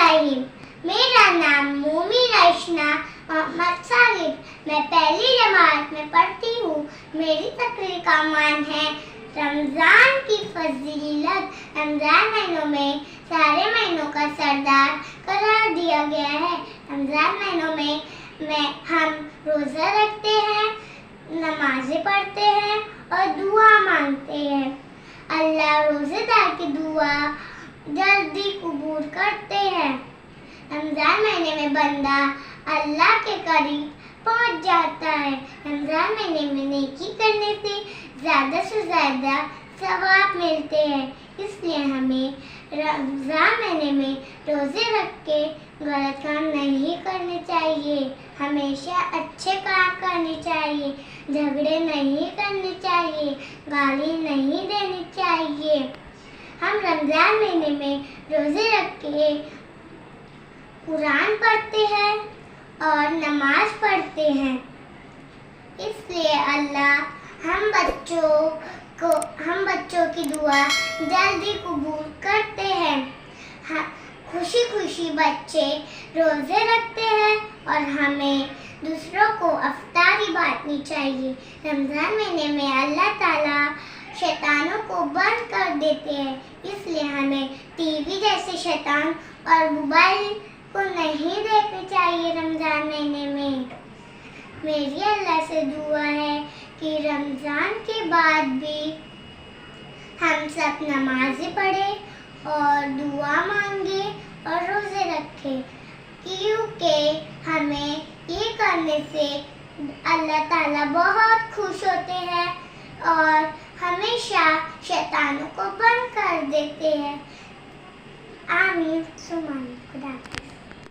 रहीम। मेरा नाम मोमी रशना मोहम्मद साहिब। मैं पहली जमात में पढ़ती हूँ। मेरी तकरीर का मान है रमज़ान की फजीलत। रमज़ान महीनों में सारे महीनों का सरदार करार दिया गया है। रमज़ान महीनों में हम रोज़ा रखते हैं, नमाज़ें पढ़ते हैं और दुआ मांगते हैं। अल्लाह रोज़ेदार की दुआ जल्दी कबूल करते हैं। रमज़ान महीने में बंदा अल्लाह के करीब पहुंच जाता है। रमज़ान महीने में नेकी करने से ज़्यादा सवाब मिलते हैं। इसलिए हमें रमज़ान महीने में रोज़े रख के गलत काम नहीं करने चाहिए। हमेशा अच्छे काम करने चाहिए, झगड़े नहीं करने चाहिए, गाली नहीं देनी चाहिए। हम रमज़ान महीने में रोज़े रख के कुरान पढ़ते हैं और नमाज पढ़ते हैं। इसलिए अल्लाह हम बच्चों की दुआ जल्दी कबूल करते हैं। खुशी खुशी बच्चे रोज़े रखते हैं और हमें दूसरों को अफ्तारी बांटनी चाहिए। रमज़ान महीने में अल्लाह ताला शैतानों को बंद कर देते हैं। इसलिए हमें टीवी जैसे शैतान और मोबाइल को नहीं देखना चाहिए। रमज़ान महीने में मेरी अल्लाह से दुआ है कि रमज़ान के बाद भी हम सब नमाज़ें पढ़ें और दुआ मांगे और रोज़े रखें, क्योंकि हमें ये करने से अल्लाह ताला बहुत खुश होते हैं और हमेशा शैतानों को बंद कर देते हैं। आमीन सुमान खुदा।